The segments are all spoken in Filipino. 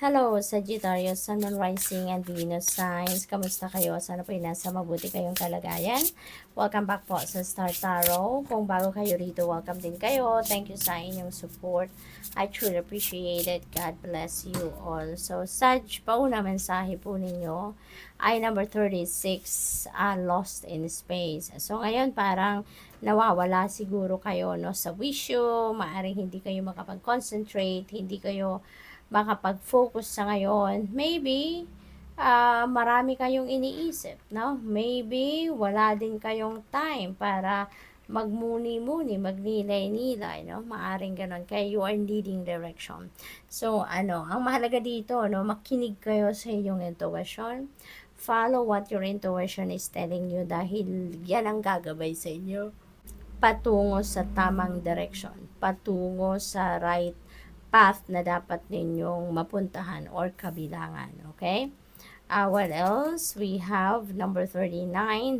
Hello, Sagittarius, Sun, Moon, Rising, and Venus signs. Kamusta kayo? Sana po nasa mabuti kayong kalagayan. Welcome back po sa Star Tarot. Kung bago kayo rito, welcome din kayo. Thank you sa inyong support. I truly appreciate it. God bless you all. So, Sag, pauna mensahe po ninyo ay number 36, Lost in Space. So, ngayon parang nawawala siguro kayo no, sa wisyo. Maaring hindi kayo makapag-concentrate, hindi kayo makapag-focus sa ngayon. Maybe, marami kayong iniisip, no? Maybe, wala din kayong time para magmuni-muni, magnilay-nilay, no? Maaring ganon. Kaya you are needing direction. So, ang mahalaga dito, no? Makinig kayo sa iyong intuition. Follow what your intuition is telling you dahil yan ang gagabay sa inyo patungo sa tamang direction, patungo sa right path na dapat ninyong mapuntahan or kabilangan. Okay? What else? We have number 39,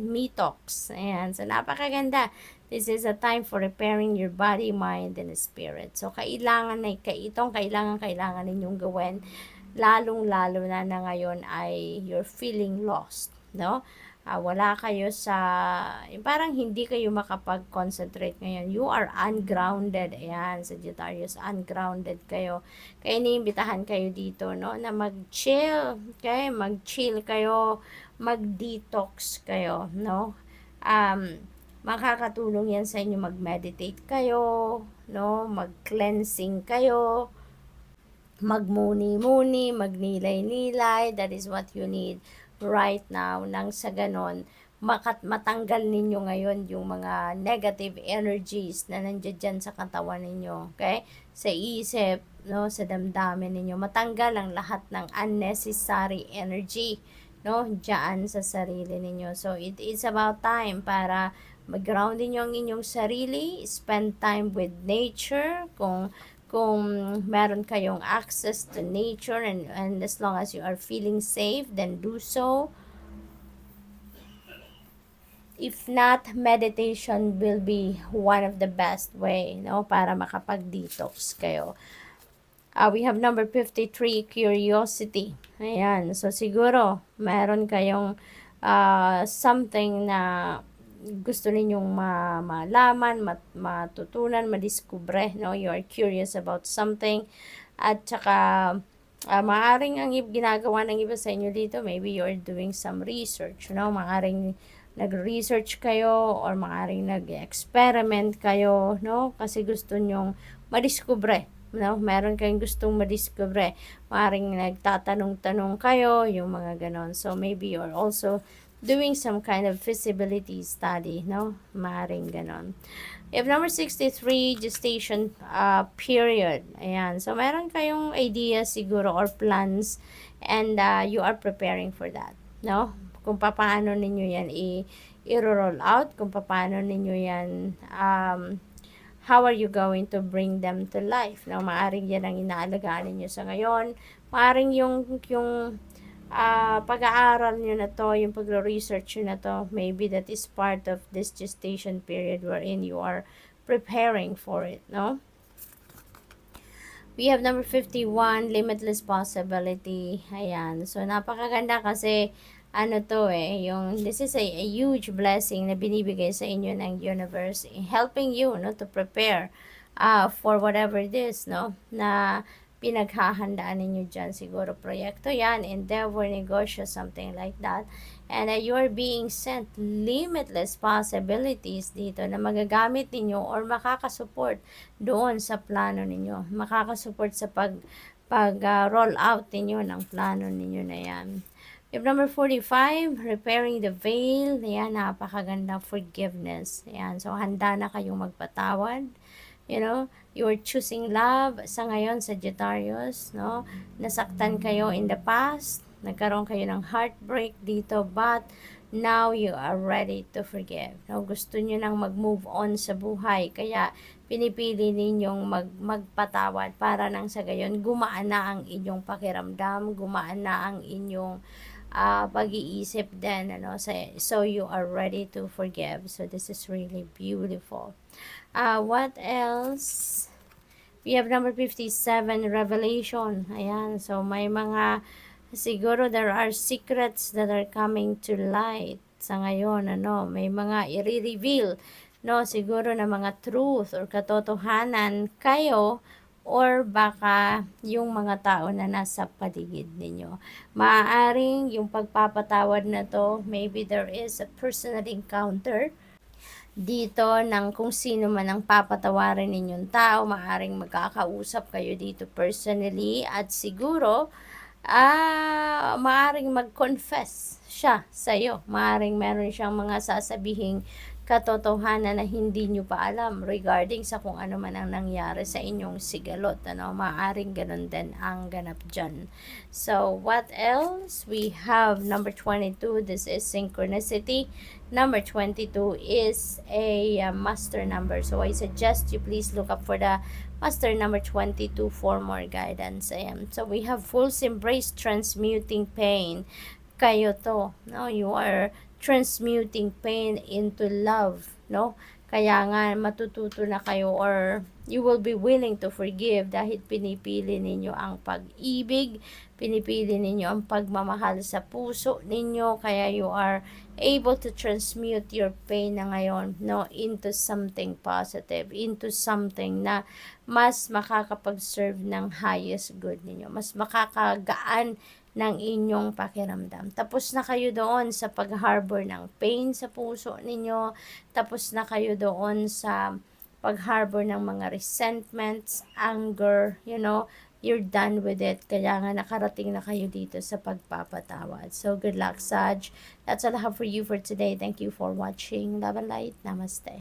Metox. Ayan. So, napakaganda. This is a time for repairing your body, mind, and spirit. So, kailangan ninyong gawin. Lalong-lalo na ngayon ay you're feeling lost. No? Wala kayo sa, parang hindi kayo makapag-concentrate ngayon. You are ungrounded. Ayan, Sagittarius, ungrounded kayo. Kaya iniimbitahan kayo dito, no, na mag-chill. Okay? Mag-chill kayo, mag-detox kayo, no? Makakatulong yan sa inyo mag-meditate kayo, no? Mag-cleansing kayo, magmuni-muni, magnilay-nilay. That is what you need right now, nang sa ganon matanggal ninyo ngayon yung mga negative energies na nandiyan dyan sa katawan ninyo, okay? Sa isip, no, sa damdamin ninyo, matanggal ang lahat ng unnecessary energy, no, dyan sa sarili ninyo. So, it is about time para mag-ground ninyo ang inyong sarili, spend time with nature, kung meron kayong access to nature and as long as you are feeling safe, then do so. If not, meditation will be one of the best way, no, para makapag-detox kayo. We have number 53, curiosity. Ayan, so siguro meron kayong something na gusto ninyong malaman, matutunan, madiskubre, no? You are curious about something. At saka, maaring ang ginagawa ng iba sa inyo dito, maybe you're doing some research, no? Maaring nag-research kayo or maaring nag-experiment kayo, no? Kasi gusto nyong madiskubre, no? Meron kayong gustong madiskubre. Maaring nagtatanong-tanong kayo, yung mga ganon. So, maybe you're also doing some kind of feasibility study, no? Maaring ganon. If number 63, gestation period. Ayan. So, meron kayong idea siguro or plans and you are preparing for that, no? Kung paano ninyo yan i-roll out, kung paano ninyo yan, how are you going to bring them to life, no? Maaring yan ang inaalagaan ninyo sa ngayon. Maaring yung pag-aaral nyo na to, yung pag-research nyo na to, maybe that is part of this gestation period wherein you are preparing for it, no? We have number 51, limitless possibility. Ayan. So, napakaganda kasi, this is a huge blessing na binibigay sa inyo ng universe, helping you, no, to prepare for whatever it is, no, na pinaghahandaan ninyo dyan. Siguro proyekto yan, endeavor, negosyo, something like that. And you are being sent limitless possibilities dito na magagamit ninyo or makakasupport doon sa plano ninyo. Makakasupport sa roll out ninyo ng plano ninyo na yan. If number 45, repairing the veil. Ayan, napakaganda, forgiveness. Ayan, so handa na kayong magpatawad. You know, you are choosing love sa ngayon, Sagittarius, no? Nasaktan kayo in the past, nagkaroon kayo ng heartbreak dito, but now you are ready to forgive. No? Gusto niyo nang mag-move on sa buhay, kaya pinipili ninyong magpatawad para nang sa gayon gumaan na ang inyong pakiramdam, gumaan na ang inyong pag-iisip din, so you are ready to forgive. So this is really beautiful. What else? We have number 57, revelation. Ayan, so may mga, siguro there are secrets that are coming to light sa ngayon, may mga i-reveal, siguro na mga truth or katotohanan kayo or baka yung mga tao na nasa paligid ninyo. Maaaring yung pagpapatawad na to, maybe there is a personal encounter dito ng kung sino man ang papatawarin ninyong tao. Maaring magkakausap kayo dito personally at siguro maaring mag-confess siya sa iyo. Maaring meron siyang mga sasabihing katotohanan na hindi nyo pa alam regarding sa kung ano man ang nangyari sa inyong sigalot. Maaring ganun din ang ganap dyan. So, what else? We have number 22. This is synchronicity. Number 22 is a master number. So, I suggest you please look up for the master number 22 for more guidance. Ayan. So, we have Fool's Embrace, transmuting pain. Kayo to, you are transmuting pain into love, kaya nga matututo na kayo or you will be willing to forgive dahil pinipili ninyo ang pag-ibig, pinipili ninyo ang pagmamahal sa puso ninyo, kaya you are able to transmute your pain na ngayon into something positive, into something na mas makakapag-serve ng highest good ninyo, mas makakagaan ng inyong pakiramdam. Tapos na kayo doon sa pag-harbor ng pain sa puso ninyo. Tapos na kayo doon sa pag-harbor ng mga resentments, anger, you're done with it. Kaya nga nakarating na kayo dito sa pagpapatawad. So, good luck, Sag. That's all I have for you for today. Thank you for watching. Love and light. Namaste.